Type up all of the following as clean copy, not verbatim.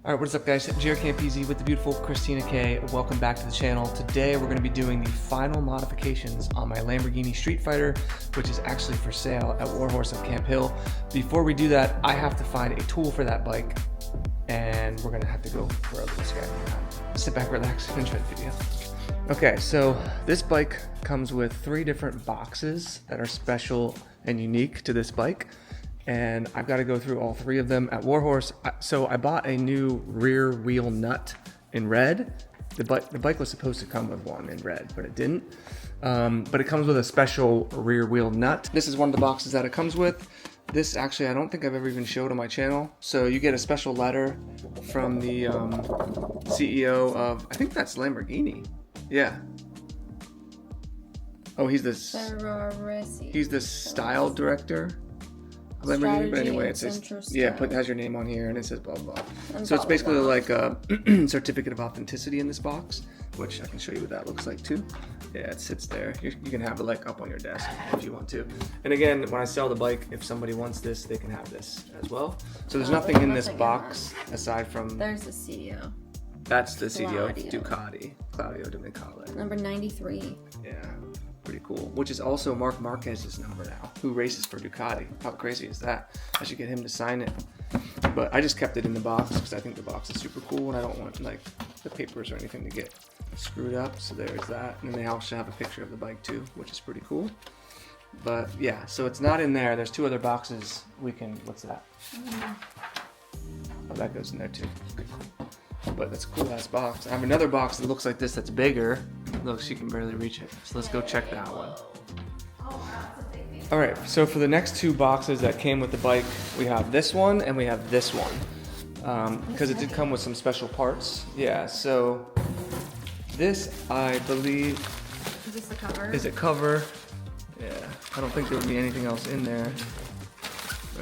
Alright, what is up guys? JaretCampisi with the beautiful Christina K. Welcome back to the channel. Today we're going to be doing the final modifications on my Lamborghini Streetfighter, which is actually for sale at Warhorse of Camp Hill. Before we do that, I have to find a tool for that bike, and we're going to have to go throw this guy. Sit back, relax, and enjoy the video. Okay, so this bike comes with 3 different boxes that are special and unique to this bike. And I've got to go through all 3 of them at Warhorse. So I bought a new rear wheel nut in red. The bike was supposed to come with one in red, but it didn't. But it comes with a special rear wheel nut. This is one of the boxes that it comes with. This actually, I don't think I've ever even showed on my channel. So you get a special letter from the CEO of, I think that's Lamborghini. Yeah. Oh, he's the style director. Lamborghini, but anyway, it says, yeah, has your name on here and it says blah blah. So it's basically like a certificate of authenticity in this box, which I can show you what that looks like too. Yeah, it sits there. You can have it like up on your desk if you want to. And again, when I sell the bike, if somebody wants this, they can have this as well. So there's nothing in this box aside from. There's the CEO. That's the CEO of Ducati, Claudio de Micale. Number 93. Yeah. Pretty cool, which is also Mark Marquez's number now, who races for Ducati. How crazy is that? I should get him to sign it. But I just kept it in the box because I think the box is super cool and I don't want like the papers or anything to get screwed up. So there's that. And then they also have a picture of the bike too, which is pretty cool. But yeah, so it's not in there. There's 2 other boxes we can, what's that? Oh, that goes in there too. Good, cool. But that's a cool ass box. I have another box that looks like this that's bigger. Look, she can barely reach it. So let's go check that one. Alright, so for the next 2 boxes that came with the bike, we have this one and we have this one. Because it did come with some special parts. Yeah, so this, I believe, is this the cover? Is a cover. Yeah, I don't think there would be anything else in there.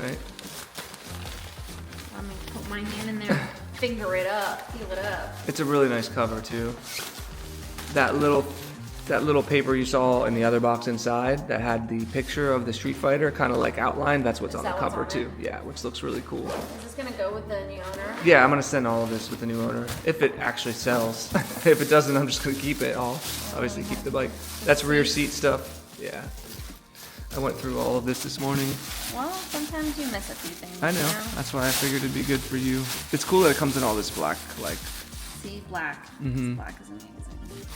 Right? I'm going to put my hand in there. Finger it up, feel it up. It's a really nice cover too. That little paper you saw in the other box inside that had the picture of the Streetfighter kind of like outlined, that's what's on the cover too. Yeah, which looks really cool. Is this gonna go with the new owner? Yeah, I'm gonna send all of this with the new owner. If it actually sells. If it doesn't, I'm just gonna keep it. I'll obviously keep the bike. That's rear seat stuff. Yeah. I went through all of this morning. Well, sometimes you miss a few things. I know. You know? That's why I figured it'd be good for you. It's cool that it comes in all this black, like. See, black. This black is amazing.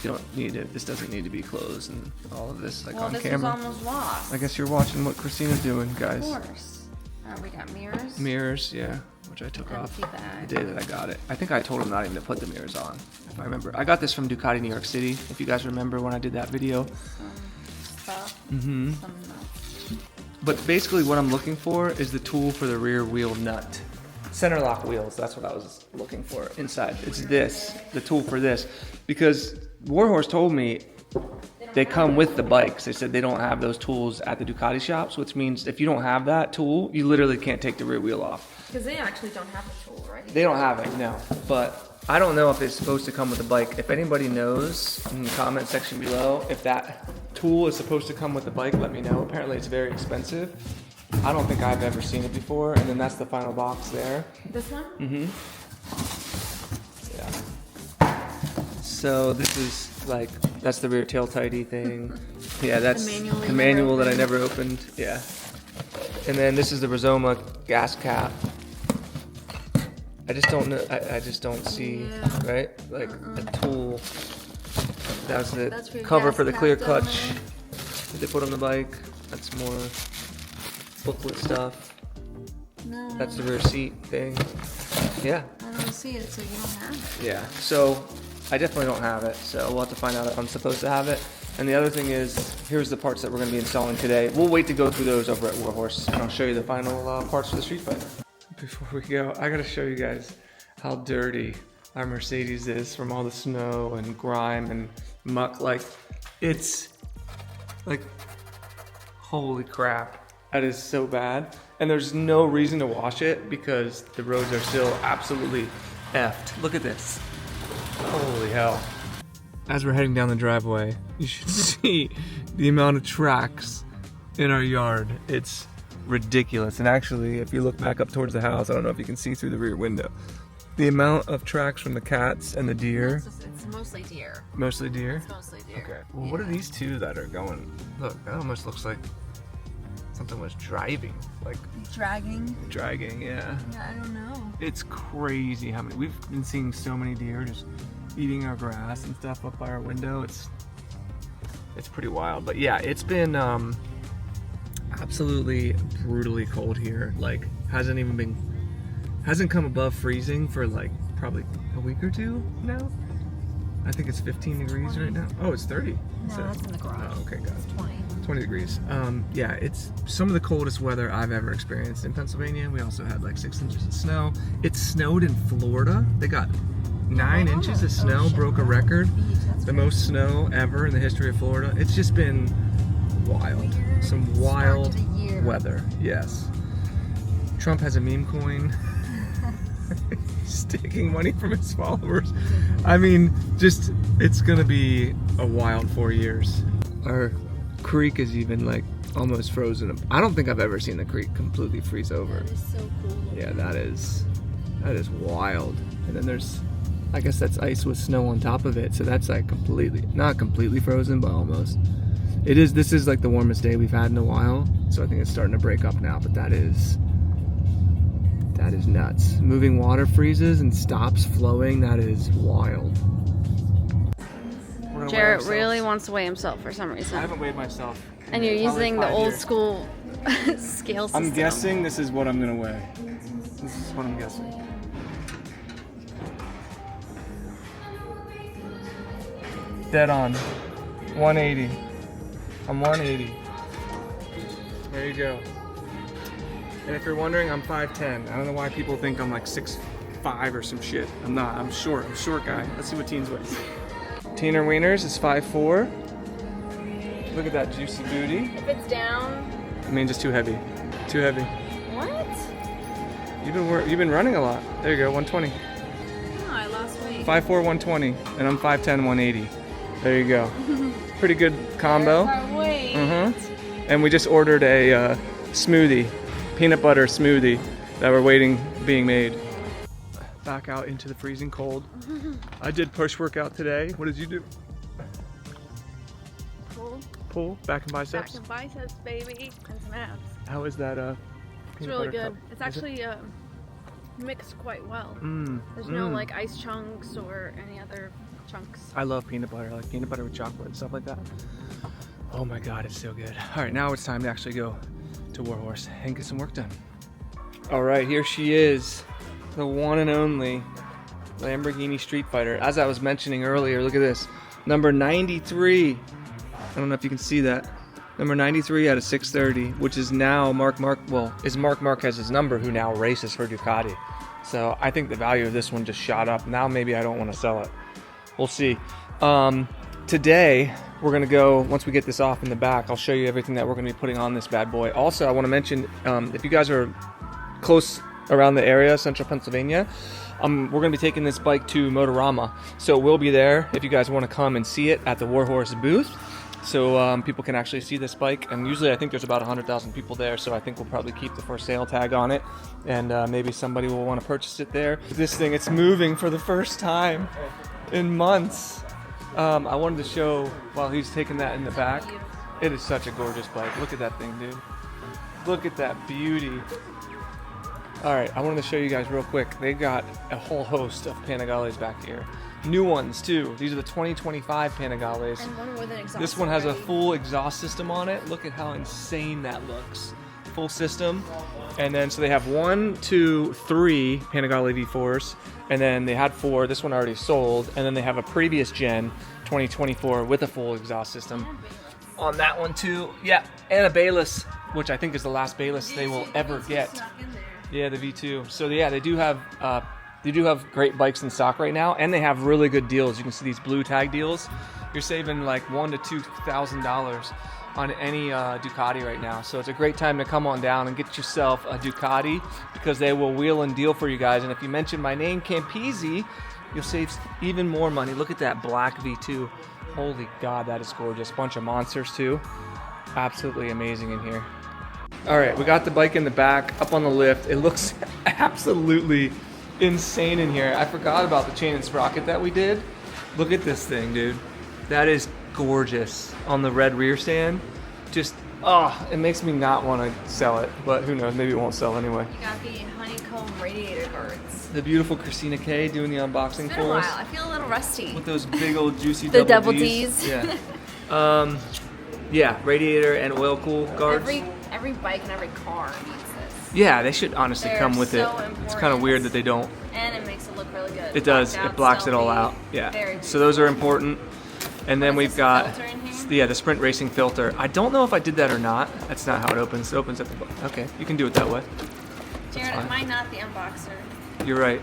You don't need it. This doesn't need to be closed and all of this like on this camera. Was almost lost. I guess you're watching what Christina's doing, guys. Of course. We got mirrors. Mirrors, yeah, which I took off the day that I got it. I think I told him not even to put the mirrors on, if I remember. I got this from Ducati, New York City. If you guys remember when I did that video. Some stuff. But basically what I'm looking for is the tool for the rear wheel nut. Center lock wheels, that's what I was looking for inside. It's this, the tool for this. Because Warhorse told me they come with the bikes. They said they don't have those tools at the Ducati shops, which means if you don't have that tool, you literally can't take the rear wheel off. Because they actually don't have the tool, right? They don't have it, no. But I don't know if it's supposed to come with the bike. If anybody knows in the comment section below, if that tool is supposed to come with the bike, let me know. Apparently it's very expensive. I don't think I've ever seen it before. And then that's the final box there. This one? Yeah. So this is like, that's the rear tail tighty thing. Yeah, that's the manual that I never opened. Yeah. And then this is the Rizoma gas cap. I just don't know. I just don't see, right? Like a tool. That's the cover for the clear clutch that they put on the bike. That's more booklet stuff. No. That's the rear seat thing. Yeah. I don't see it, so you don't have it. Yeah. So I definitely don't have it. So we'll have to find out if I'm supposed to have it. And the other thing is, here's the parts that we're going to be installing today. We'll wait to go through those over at Warhorse, and I'll show you the final parts for the Streetfighter. Before we go, I gotta show you guys how dirty our Mercedes is from all the snow and grime and muck. Like, it's like, holy crap, that is so bad. And there's no reason to wash it because the roads are still absolutely effed. Look at this. Holy hell. As we're heading down the driveway, you should see the amount of tracks in our yard. It's ridiculous. And actually, if you look back up towards the house, I don't know if you can see through the rear window, The amount of tracks from the cats and the deer. It's mostly deer. Mostly deer? It's mostly deer. Okay. Well, what are these two that are going? Look, that almost looks like something was driving. Like Dragging. dragging, yeah. Yeah, I don't know. It's crazy how many. We've been seeing so many deer just eating our grass and stuff up by our window. It's pretty wild. But yeah, it's been absolutely brutally cold here. Like hasn't come above freezing for like probably a week or two now. I think it's 15 degrees right now. Oh, it's 30. No, that's in the garage. Oh, okay, got it. It's 20. 20 degrees. Yeah, it's some of the coldest weather I've ever experienced in Pennsylvania. We also had like 6 inches of snow. It snowed in Florida. They got 9 inches of snow, broke a record. The most snow ever in the history of Florida. It's just been wild. Some wild weather. Yes. Trump has a meme coin. He's taking money from his followers. I mean, just, it's gonna be a wild 4 years. Our creek is even like almost frozen. I don't think I've ever seen the creek completely freeze over. That is so cool. Yeah, that is wild. And then there's, I guess that's ice with snow on top of it. So that's like completely, not completely frozen, but almost. This is like the warmest day we've had in a while. So I think it's starting to break up now, but that is nuts. Moving water freezes and stops flowing. That is wild. Jaret really wants to weigh himself for some reason. I haven't weighed myself. And you're Probably using the 5 old years. school scale system. I'm guessing this is what I'm gonna weigh. This is what I'm guessing. Dead on. 180. I'm 180. There you go. And if you're wondering, I'm 5'10". I don't know why people think I'm like 6'5" or some shit. I'm not. I'm short. I'm a short guy. Let's see what Teens weighs. Teener Wieners is 5'4". Look at that juicy booty. If it's down. I mean, just too heavy. Too heavy. What? You've been running a lot. There you go, 120. No, I lost weight. 5'4", 120, and I'm 5'10", 180. There you go. Pretty good combo. Our weight. And we just ordered a smoothie, peanut butter smoothie that we're waiting being made. Back out into the freezing cold. I did push workout today. What did you do? Pull, back and biceps. Back and biceps, baby, and some abs. How is that? It's really good. It's actually mixed quite well. There's no like ice chunks or any other chunks. I love peanut butter. I like peanut butter with chocolate and stuff like that. Oh my God, it's so good. All right, now it's time to actually go to Warhorse and get some work done. All right, here she is, the one and only Lamborghini Streetfighter. As I was mentioning earlier, look at this, number 93. I don't know if you can see that. Number 93 out of 630, which is now Marc Marquez's number, who now races for Ducati. So I think the value of this one just shot up. Now maybe I don't want to sell it. We'll see. Today, we're gonna go, once we get this off in the back, I'll show you everything that we're gonna be putting on this bad boy. Also, I wanna mention, if you guys are close around the area, central Pennsylvania, we're gonna be taking this bike to Motorama. So we'll be there if you guys wanna come and see it at the Warhorse booth. So people can actually see this bike, and usually I think there's about 100,000 people there, so I think we'll probably keep the for sale tag on it, and maybe somebody will want to purchase it there. This thing, it's moving for the first time in months. I wanted to show while he's taking that in the back. It is such a gorgeous bike. Look at that thing, dude. Look at that beauty. All right, I wanted to show you guys real quick. They got a whole host of Panigales back here. New ones too. These are the 2025 Panigales. And one with an exhaust. This one has a full exhaust system on it. Look at how insane that looks. Full system. And then so they have 1, 2, 3 Panigale V4s, and then they had 4. This one already sold, and then they have a previous gen 2024 with a full exhaust system on that one too. Yeah, and a Bayless, which I think is the last Bayless they will ever get. Yeah, the V2. So yeah, they do have great bikes in stock right now, and they have really good deals. You can see these blue tag deals. You're saving like $1,000 to $2,000 on any Ducati right now. So it's a great time to come on down and get yourself a Ducati, because they will wheel and deal for you guys. And if you mention my name, Campisi, you'll save even more money. Look at that black V2. Holy God, that is gorgeous. Bunch of monsters too. Absolutely amazing in here. All right, we got the bike in the back, up on the lift. It looks absolutely insane in here. I forgot about the chain and sprocket that we did. Look at this thing, dude. That is gorgeous on the red rear stand. Just, it makes me not want to sell it, but who knows, maybe it won't sell anyway. You got the honeycomb radiator guards. The beautiful Christina K doing the unboxing It's been for a while. us. I feel a little rusty. With those big old juicy The double double Ds. Ds. Yeah. Yeah, radiator and oil cool guards. Every bike and every car needs this. Yeah, they should honestly They're come with so it. important. It's kind of weird that they don't. And it makes it look really good. It does. Blacked out, It blocks it all stealthy. out. Yeah. Very So those are important. And then Is we've this got filter in here? the Sprint Racing filter. I don't know if I did that or not. That's not how it opens. It opens at the okay. You can do it that way. Jared, fine. am I not the unboxer? You're right.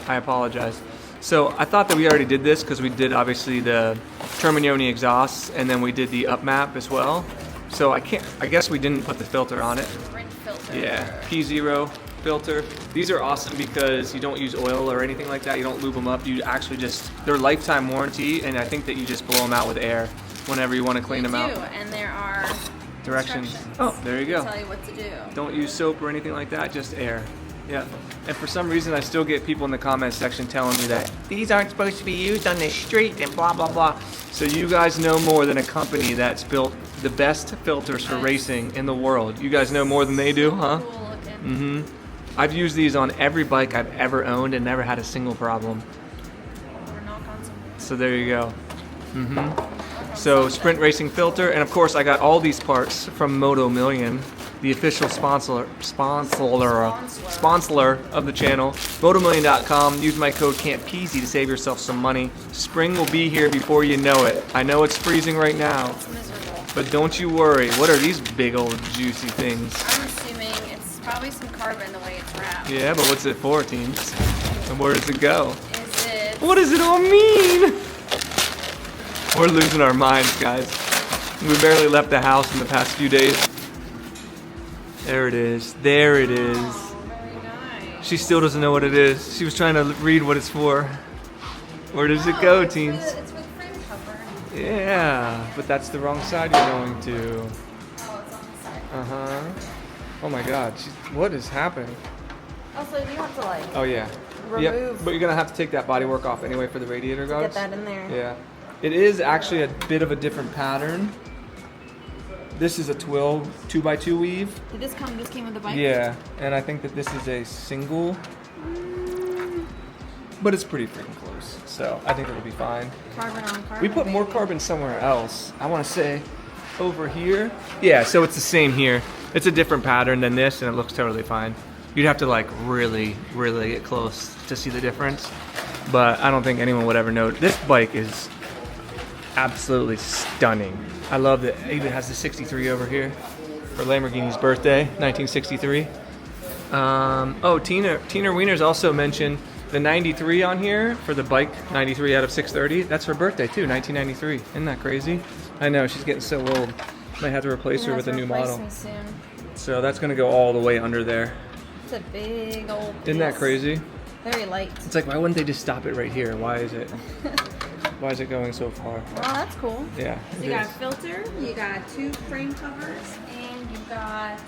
I apologize. So I thought that we already did this because we did obviously the Terminioni exhausts and then we did the up map as well. So I guess we didn't put the filter on it. Sprint filter. Yeah, P0 filter. These are awesome because you don't use oil or anything like that. You don't lube them up. You actually just, they're lifetime warranty, and I think that you just blow them out with air whenever you want to clean them out. And there are Directions. instructions Oh, there you go. to tell you what to do. Don't use soap or anything like that, just air. Yeah. And for some reason, I still get people in the comment section telling me that these aren't supposed to be used on the street and blah, blah, blah. So you guys know more than a company that's built the best filters for racing in the world. You guys know more than they do, huh? Cool looking. I've used these on every bike I've ever owned and never had a single problem. Or knock on some. So there you go. So Sprint Racing filter, and of course I got all these parts from Moto Million, the official sponsor of the channel. MotoMillion.com. Use my code Campisi to save yourself some money. Spring will be here before you know it. I know it's freezing right now, It's miserable. but don't you worry. What are these big old juicy things? I'm assuming it's probably some carbon the way it's wrapped. Yeah, but what's it for, teams? And where does it go? Is it? What does it all mean? We're losing our minds, guys. We barely left the house in the past few days. There it is. There it is. Oh, very nice. She still doesn't know what it is. She was trying to read what it's for. Where does it go, teens? It's with frame cover. Yeah, but that's the wrong side you're going to. Oh, it's on the side. Uh-huh. Oh my God, what is happening? Also, you have to like Oh yeah. Yep, remove. but you're gonna have to take that bodywork off anyway for the radiator Get guards. that in there. Yeah. It is actually a bit of a different pattern. This is a twill 2x2 weave. Did this came with the bike? Yeah, and I think that this is a single, but it's pretty freaking close. So I think it'll be fine. Carbon on carbon. We put more baby. carbon somewhere else. I want to say over here. Yeah, so it's the same here. It's a different pattern than this, and it looks totally fine. You'd have to like really, really get close to see the difference. But I don't think anyone would ever know. This bike is absolutely stunning. I love that it even has the 63 over here for Lamborghini's birthday, 1963. Tina Wiener's also mentioned the 93 on here for the bike, 93 out of 630. That's her birthday too, 1993. Isn't that crazy? I know, she's getting so old. Might have to replace her with a new model. Me soon. So that's gonna go all the way under there. It's a big old. Isn't that piece. crazy? Very light. It's like, why wouldn't they just stop it right here? Why is it going so far? Well, that's cool. Yeah, So it you got a is. filter, you got 2 frame covers, and you got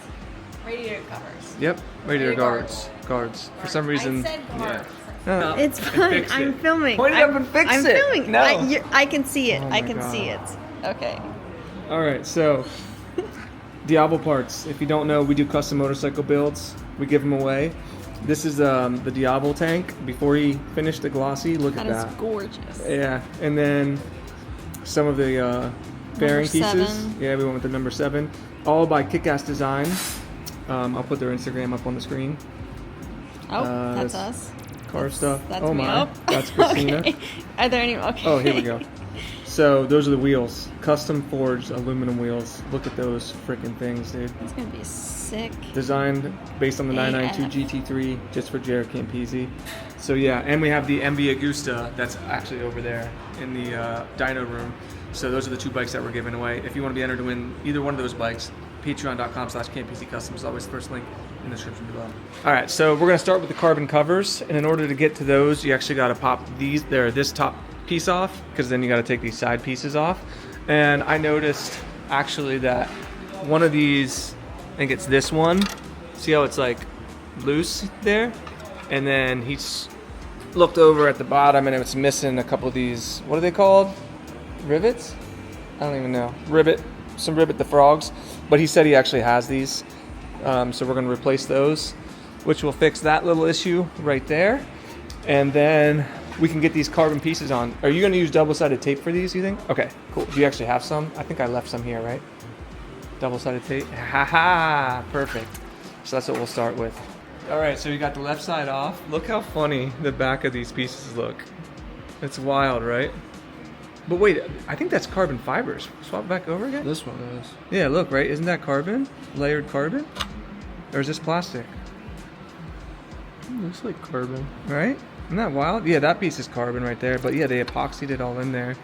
radiator covers. Yep, radiator Radiator guards. For some reason, I said yeah. guards. No, It's and fine. fix I'm it. filming. Point it up and fix I'm it. filming. No. I can see it. Oh I my can God. see it. Okay. All right, so Diablo parts. If you don't know, we do custom motorcycle builds. We give them away. This is the Diablo tank. Before he finished the glossy, look That at is that. gorgeous. Yeah, and then some of the fairing pieces. 7. Yeah, we went with the number 7. All by Kick-Ass Design. I'll put their Instagram up on the screen. Oh, that's that's us. Car stuff. That's oh me. my, Oh. that's Christina. Okay. Are there any? Okay. Oh, here we go. So those are the wheels, custom forged aluminum wheels. Look at those freaking things, dude. It's gonna be sick. Designed based on the 992 GT3, just for JaretCampisi. So yeah, and we have the MV Agusta that's actually over there in the dyno room. So those are the 2 bikes that we're giving away. If you want to be entered to win either one of those bikes, patreon.com/Campisi Customs is always the first link in the description below. All right, so we're gonna start with the carbon covers, and in order to get to those, you actually got to pop this top piece off, because then you got to take these side pieces off. And I noticed actually that one of these, I think it's this one, see how it's like loose there, and then looked over at the bottom and it was missing a couple of these, what are they called? Rivets? I don't even know. Some rivet the frogs. But he said he actually has these. So we're going to replace those, which will fix that little issue right there. And then we can get these carbon pieces on. Are you going to use double-sided tape for these, you think? Okay, cool. Do you actually have some? I think I left some here, right? Double-sided tape. Haha, perfect. So that's what we'll start with. All right, so you got the left side off. Look how funny the back of these pieces look. It's wild, right? But wait, I think that's carbon fibers. Swap back over again? This one is. Yeah, look, right? Isn't that carbon? Layered carbon? Or is this plastic? Looks like carbon. Right? Isn't that wild? Yeah, that piece is carbon right there. But yeah, they epoxied it all in there.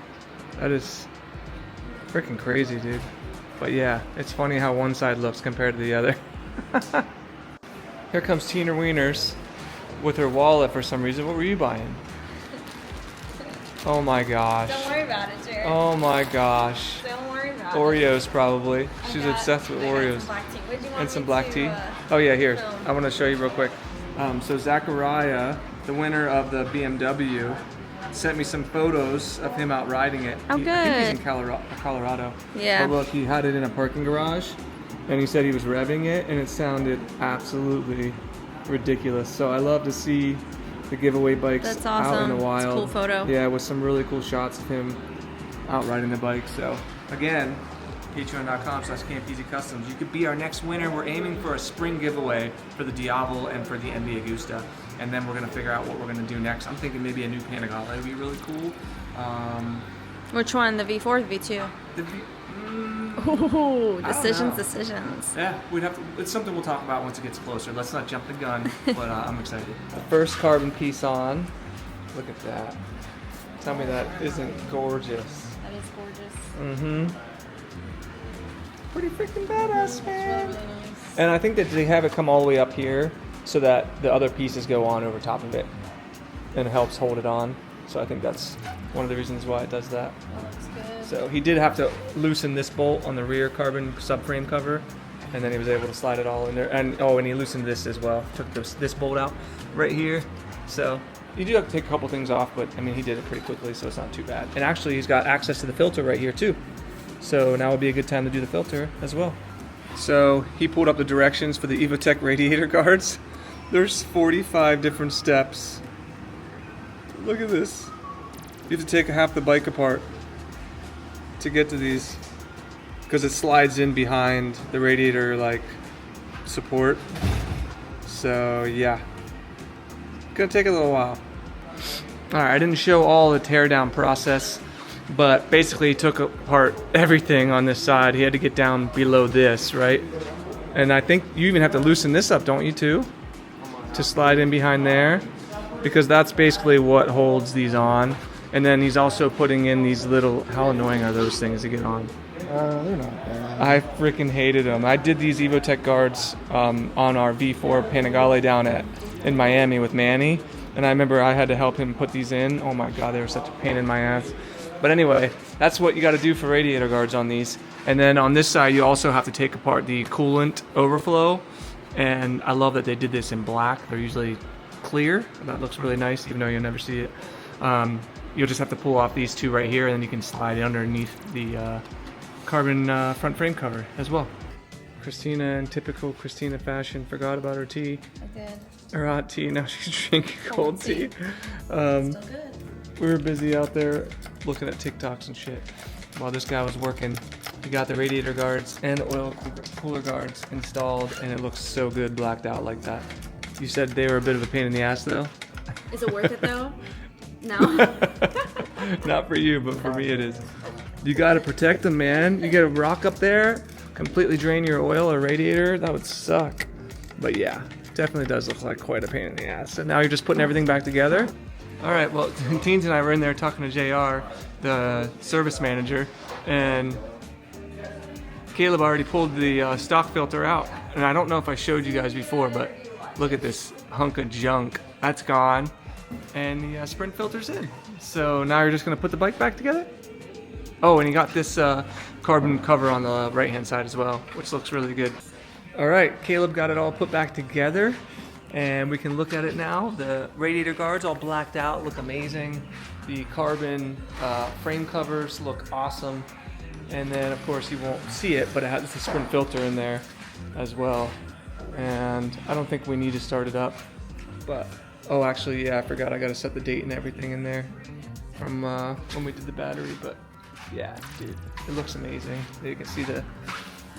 That is freaking crazy, dude. But yeah, it's funny how one side looks compared to the other. Here comes Tina Wieners with her wallet for some reason. What were you buying? Oh my gosh. Don't worry about it, Jared. Oh my gosh. Don't worry about it. Oreos probably. She's obsessed with Oreos. And some black tea. Oh yeah, here. film? I want to show you real quick. So Zachariah, the winner of the BMW, sent me some photos of him out riding it. Oh, I think he's in good. Colorado. Yeah. But look, he had it in a parking garage, and he said he was revving it, and it sounded absolutely ridiculous. So I love to see the giveaway bikes That's out in awesome. the It's a wild. cool photo. Yeah, with some really cool shots of him out riding the bike. So again, patreon.com/Campisi Customs. You could be our next winner. We're aiming for a spring giveaway for the Diablo and for the NB Agusta. And then we're going to figure out what we're going to do next. I'm thinking maybe a new Panigale would be really cool. Which one? The V4 or the V2? Ooh, I don't decisions, know. decisions. Yeah, we'd have to. It's something we'll talk about once it gets closer. Let's not jump the gun, but I'm excited. The first carbon piece on. Look at that. Tell me that isn't gorgeous. That is gorgeous. Mm-hmm. Pretty freaking badass, man. Really nice. And I think that they have it come all the way up here so that the other pieces go on over top of it and it helps hold it on. So I think that's one of the reasons why it does that. That looks good. So he did have to loosen this bolt on the rear carbon subframe cover, and then he was able to slide it all in there. And and he loosened this as well. Took this bolt out right here. So you do have to take a couple things off, but I mean he did it pretty quickly, so it's not too bad. And actually he's got access to the filter right here too. So now would be a good time to do the filter as well. So he pulled up the directions for the Evotech radiator guards. There's 45 different steps. Look at this. You have to take half the bike apart to get to these because it slides in behind the radiator like support. So yeah, gonna take a little while. All right, I didn't show all the teardown process, but basically he took apart everything on this side. He had to get down below this, right? And I think you even have to loosen this up, don't you, too? To slide in behind there, because that's basically what holds these on. And then he's also putting in these little, how annoying are those things to get on? They're not bad. I freaking hated them. I did these Evotech guards on our V4 Panigale in Miami with Manny, and I remember I had to help him put these in. Oh my god, they were such a pain in my ass. But anyway, that's what you got to do for radiator guards on these. And then on this side, you also have to take apart the coolant overflow. And I love that they did this in black. They're usually clear. That looks really nice, even though you'll never see it. You'll just have to pull off these two right here, and then you can slide it underneath the carbon front frame cover as well. Christina, in typical Christina fashion, forgot about her tea. I did. Her hot tea. Now she's drinking cold tea. Still good. We were busy out there looking at TikToks and shit while this guy was working. He got the radiator guards and the oil cooler guards installed, and it looks so good blacked out like that. You said they were a bit of a pain in the ass though? Is it worth it though? No. Not for you, but for me it is. You gotta protect them, man. You get a rock up there, completely drain your oil or radiator, that would suck. But yeah, definitely does look like quite a pain in the ass. And now you're just putting everything back together? All right, well, Teens and I were in there talking to JR, the service manager, and Caleb already pulled the stock filter out. And I don't know if I showed you guys before, but look at this hunk of junk. That's gone. And the sprint filter's in. So now you're just gonna put the bike back together? Oh, and he got this carbon cover on the right-hand side as well, which looks really good. All right, Caleb got it all put back together. And we can look at it now. The radiator guards all blacked out, look amazing. The carbon frame covers look awesome. And then of course you won't see it, but it has the sprint filter in there as well. And I don't think we need to start it up, but, oh actually, yeah, I forgot I gotta set the date and everything in there from when we did the battery, but yeah, dude, it looks amazing. You can see the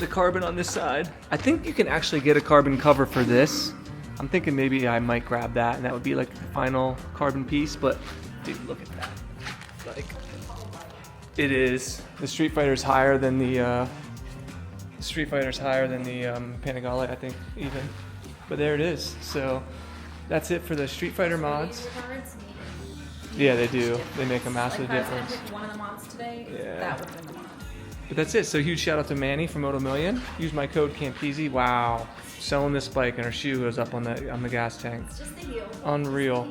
carbon on this side. I think you can actually get a carbon cover for this. I'm thinking maybe I might grab that and that would be like the final carbon piece, but dude, look at that. Like, it is, the Streetfighter's higher than the Panigale, I think, even. But there it is. So that's it for the Streetfighter mods. Yeah, they do. They make a massive difference. If I was gonna pick one of the mods today, Yeah. that would have been the mod. But that's it. So huge shout out to Manny from Moto Million. Use my code Campisi. Wow, selling this bike and her shoe goes up on the gas tank. It's just the heel. Unreal.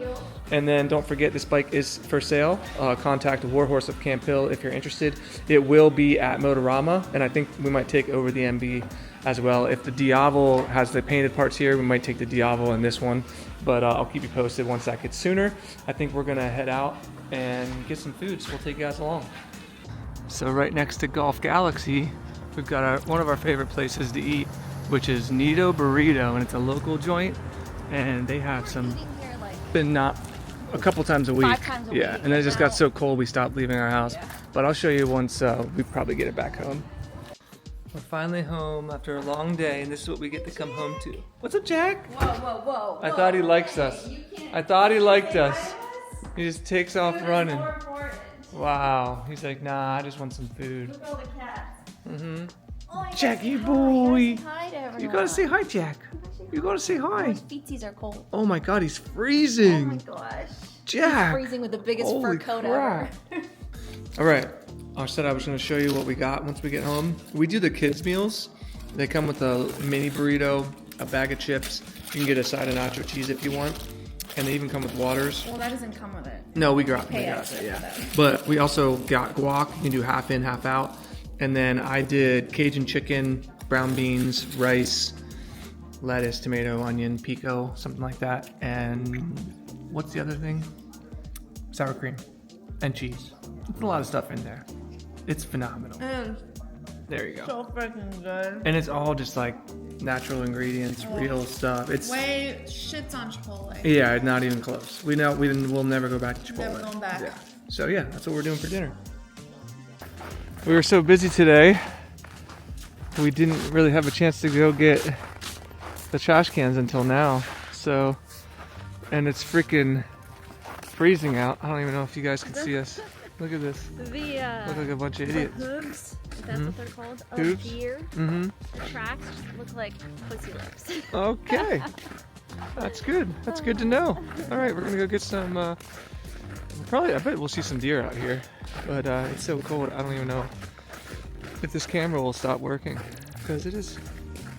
And then don't forget, this bike is for sale. Contact Warhorse of Camp Hill if you're interested. It will be at Motorama, and I think we might take over the MB as well. If the Diavel has the painted parts here, we might take the Diavel in this one. But I'll keep you posted once that gets sooner. I think we're gonna head out and get some food, so we'll take you guys along. So right next to Golf Galaxy, we've got one of our favorite places to eat, which is Neato Burrito, and it's a local joint, and they have some, been not a couple times a week. 5 times a yeah, week. and then it just got so cold we stopped leaving our house. Yeah. But I'll show you once we probably get it back home. We're finally home after a long day, and this is what we get to come home to. What's up, Jack? Whoa, whoa, whoa. I thought he likes us. I thought he liked us. He just takes off running. More important. Wow. He's like, nah, I just want some food. Look at all the cats. Mm-hmm. Oh, you Jackie gotta say boy. Hi to everyone. You gotta say hi, Jack. You gotta say hi. His feetsies are cold. Oh my god, he's Oh my freezing. gosh. Jack. Freezing with the biggest Holy fur coat crap. ever. All right. I said I was gonna show you what we got once we get home. We do the kids' meals. They come with a mini burrito, a bag of chips. You can get a side of nacho cheese if you want. And they even come with waters. Well, that doesn't come with it. No, we got Pay it, extra yeah. for that. But we also got guac. You can do half in, half out. And then I did Cajun chicken, brown beans, rice, lettuce, tomato, onion, pico, something like that. And what's the other thing? Sour cream and cheese. It's a lot of stuff in there. It's phenomenal. There you go. So freaking good. And it's all just like natural ingredients, real stuff. It's Way shits on Chipotle. yeah, not even close. We'll never go back to Chipotle. Never going back. Yeah. So yeah, that's what we're doing for dinner. We were so busy today, we didn't really have a chance to go get the trash cans until now. So, and it's freaking freezing out. I don't even know if you guys can see us. Look at this. Look like a bunch of idiots. Hooves, if that's what they're called, of Hooves? deer. Mm-hmm. The tracks look like pussy lips. Okay. That's good. That's good to know. All right, we're gonna go get some. I bet we'll see some deer out here, but it's so cold. I don't even know if this camera will stop working because it is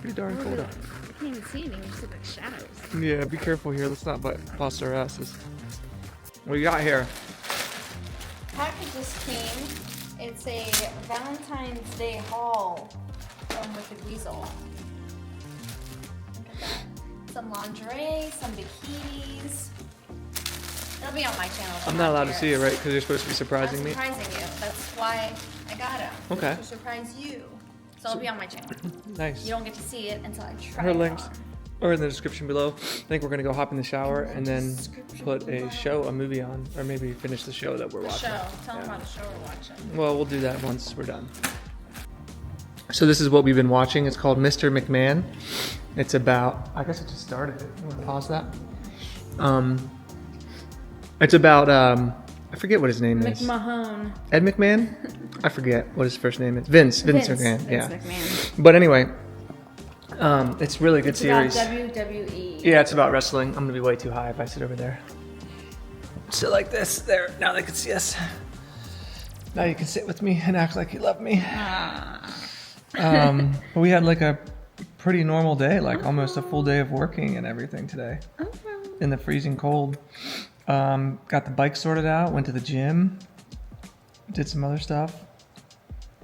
pretty darn cold out. I can't even see anything. We just look like shadows. Yeah, be careful here. Let's not bust our asses. What you got here? Package just came. It's a Valentine's Day haul from Wicked Weasel. Look at that. Some lingerie, some bikinis. It'll be on my channel. I'm not allowed to see it, right? Because you're supposed to be surprising me. I'm surprising you. That's why I got it. Okay. To surprise you. So it'll be on my channel. Nice. You don't get to see it until I try Her it links on. are in the description below. I think we're gonna go hop in the shower and then put a movie on, or maybe finish the show that we're The watching. show. Tell them Yeah. about the show we're watching. Well, we'll do that once we're done. So this is what we've been watching. It's called Mr. McMahon. It's about, I guess I just started it. You want to pause that? It's about, I forget what his name is. McMahon. Ed McMahon? I forget what his first name is. Vince McMahon. Yeah. McMahon. But anyway, it's really good It's about series. WWE. Yeah, it's about wrestling. I'm gonna be way too high if I sit over there. Sit like this. There. Now they can see us. Now you can sit with me and act like you love me. We had like a pretty normal day, like almost a full day of working and everything today. In the freezing cold. Got the bike sorted out, went to the gym, did some other stuff.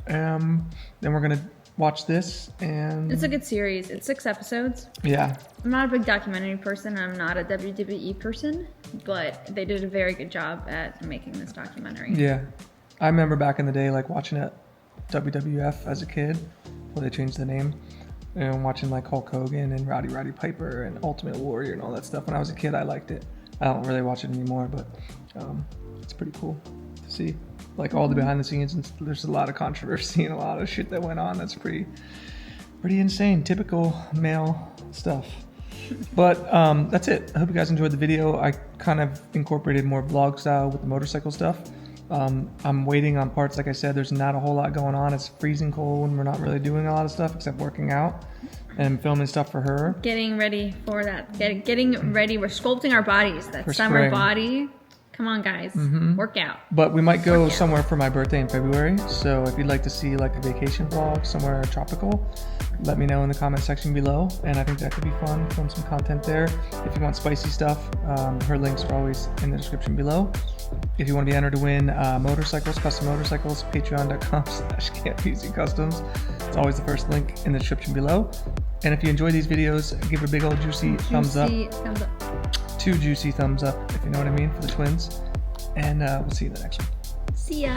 Then we're gonna watch this, and It's a good series. It's 6 episodes. yeah. I'm not a big documentary person. I'm not a WWE person, but they did a very good job at making this documentary. Yeah. I remember back in the day, like watching it WWF as a kid, before they changed the name, and watching like Hulk Hogan and Roddy Piper and Ultimate Warrior and all that stuff. When I was a kid, I liked it. I don't really watch it anymore, but it's pretty cool to see. Like all the behind the scenes, and there's a lot of controversy and a lot of shit that went on. That's pretty insane. Typical male stuff. But that's it. I hope you guys enjoyed the video. I kind of incorporated more vlog style with the motorcycle stuff. I'm waiting on parts. Like I said, there's not a whole lot going on. It's freezing cold and we're not really doing a lot of stuff except working out and filming stuff for her. Getting ready for that. Getting ready. We're sculpting our bodies. That For summer spring. body. Come on, guys. Work out. But we might go Work out. somewhere for my birthday in February. So if you'd like to see like a vacation vlog somewhere tropical, let me know in the comment section below. And I think that could be fun. Film some content there. If you want spicy stuff, her links are always in the description below. If you want to be entered to win motorcycles, custom motorcycles, patreon.com/Campisi customs. It's always the first link in the description below. And if you enjoy these videos, give a big old juicy thumbs up. Thumbs up. 2 juicy thumbs up, if you know what I mean, for the twins. And we'll see you in the next one. See ya.